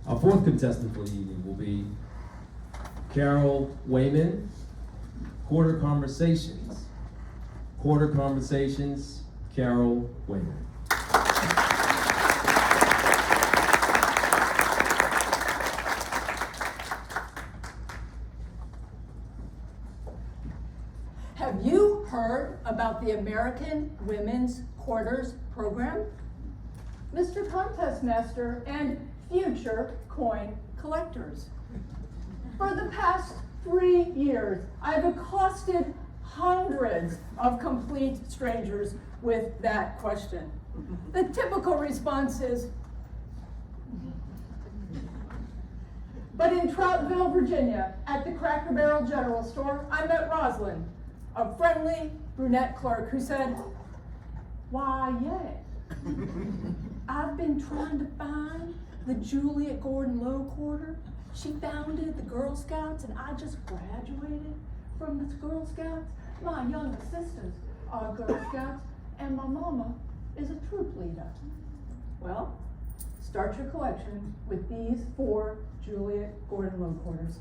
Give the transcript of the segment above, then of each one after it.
Our fourth contestant for the evening will be Carol Wayman, Quarter Conversations. Quarter Conversations, Carol Wayman. Have you heard about the American Women's Quarters program? Mr. Contest Master and future coin collectors. For the past 3 years, I've accosted hundreds of complete strangers with that question. The typical response is, but in Troutville, Virginia, at the Cracker Barrel General Store, I met Rosalind, a friendly brunette clerk who said, why, yeah, I've been trying to find the Juliet Gordon Low Quarter. She founded the Girl Scouts, and I just graduated from the Girl Scouts. My younger sisters are Girl Scouts, and my mama is a troop leader. Well, start your collection with these 4 Juliet Gordon Low Quarters.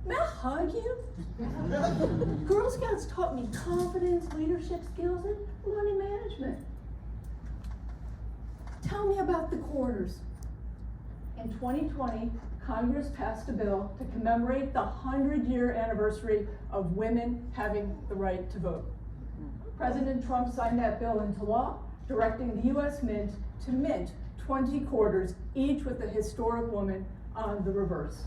May I hug you? Girl Scouts taught me confidence, leadership skills, and money management. Tell me about the quarters. In 2020, Congress passed a bill to commemorate the 100-year anniversary of women having the right to vote. President Trump signed that bill into law, directing the U.S. Mint to mint 20 quarters, each with a historic woman on the reverse.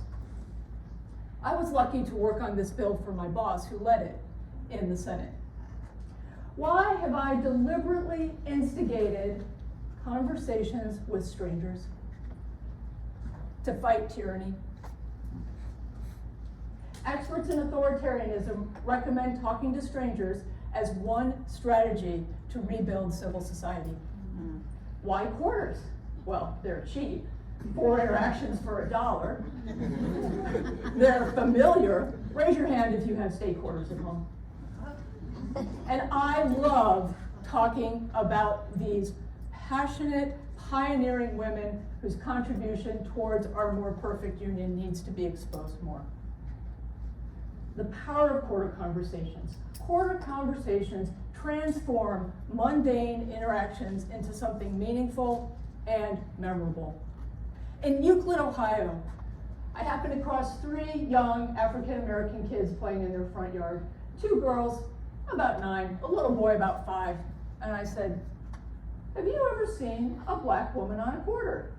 I was lucky to work on this bill for my boss, who led it in the Senate. Why have I deliberately instigated conversations with strangers? To fight tyranny. Experts in authoritarianism recommend talking to strangers as one strategy to rebuild civil society. Why quarters? Well, they're cheap. 4 interactions for $1. They're familiar. Raise your hand if you have state quarters at home. And I love talking about these passionate, pioneering women whose contribution towards our more perfect union needs to be exposed more. The power of quarter conversations. Quarter conversations transform mundane interactions into something meaningful and memorable. In Euclid, Ohio, I happened to cross 3 young African-American kids playing in their front yard. 2 girls, about 9, a little boy, about 5. And I said, have you ever seen a black woman on a quarter?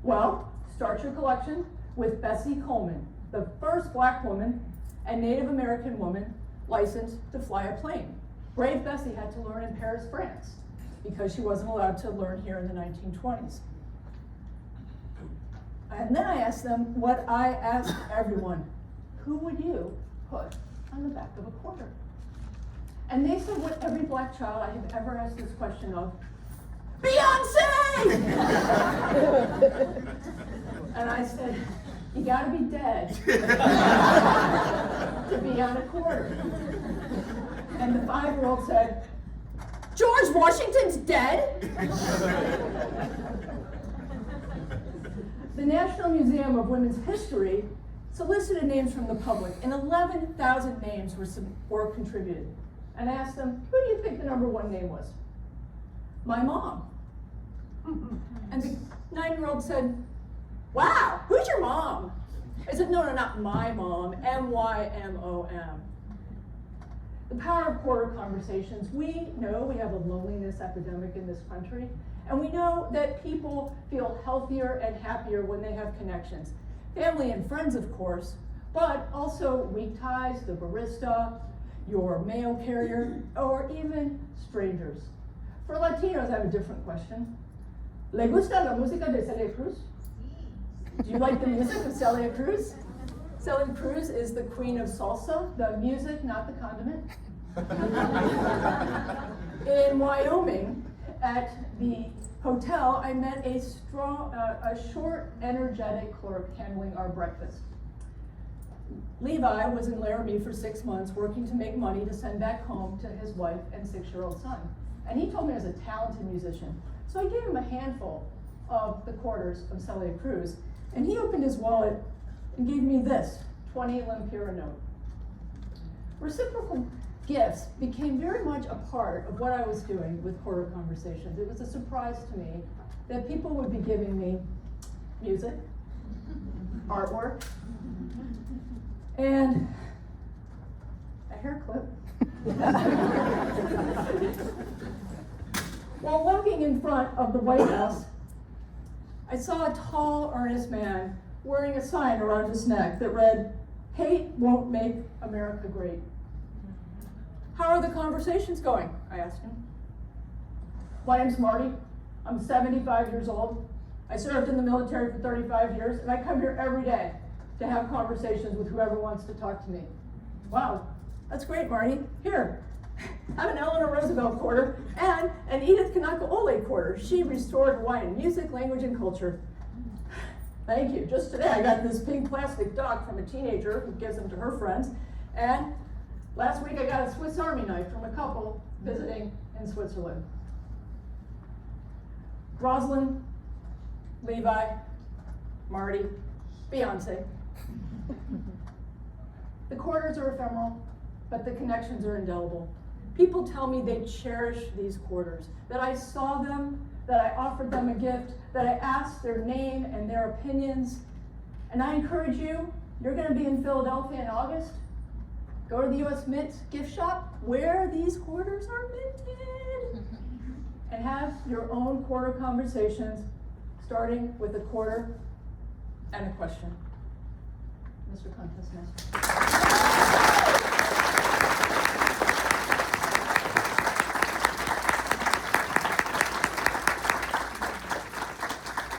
Well, start your collection with Bessie Coleman, the first black woman and Native American woman licensed to fly a plane. Brave Bessie had to learn in Paris, France, because she wasn't allowed to learn here in the 1920s. And then I asked them what I ask everyone: who would you put on the back of a quarter? And they said what every black child I have ever asked this question of: Beyonce! And I said, you gotta be dead to be on a quarter. And the 5-year-old said, George Washington's dead? The National Museum of Women's History solicited names from the public, and 11,000 names were contributed. And I asked them, who do you think the #1 name was? My mom. And the 9-year-old said, wow, who's your mom? I said, no, not my mom, M-Y-M-O-M. The power of quarter conversations. We know we have a loneliness epidemic in this country, and we know that people feel healthier and happier when they have connections. Family and friends, of course, but also weak ties, the barista, your mail carrier, or even strangers. For Latinos, I have a different question. ¿Le gusta la música de Celia Cruz? Do you like the music of Celia Cruz? Celia Cruz is the queen of salsa, the music, not the condiment. In Wyoming, at the hotel, I met a short, energetic clerk handling our breakfast. Levi was in Laramie for 6 months, working to make money to send back home to his wife and 6-year-old son. And he told me he was a talented musician. So I gave him a handful of the quarters of Celia Cruz, and he opened his wallet and gave me this 20 Lempira note. Reciprocal gifts became very much a part of what I was doing with Quarter Conversations. It was a surprise to me that people would be giving me music, artwork, and a hair clip. While walking in front of the White House, I saw a tall, earnest man wearing a sign around his neck that read, "Hate won't make America great." "How are the conversations going?" I asked him. "My name's Marty. I'm 75 years old. I served in the military for 35 years, and I come here every day to have conversations with whoever wants to talk to me." "Wow, that's great, Marty. Here, have an Eleanor Roosevelt quarter and an Edith Kanaka Ole quarter. She restored Hawaiian music, language, and culture." "Thank you. Just today I got this pink plastic duck from a teenager who gives them to her friends. And last week I got a Swiss Army knife from a couple visiting in Switzerland." Rosalind, Levi, Marty, Beyonce. The quarters are ephemeral, but the connections are indelible. People tell me they cherish these quarters, that I saw them, that I offered them a gift, that I asked their name and their opinions. And I encourage you, you're gonna be in Philadelphia in August, go to the US Mint gift shop where these quarters are minted and have your own quarter conversations, starting with a quarter and a question. Mr. Contest Master.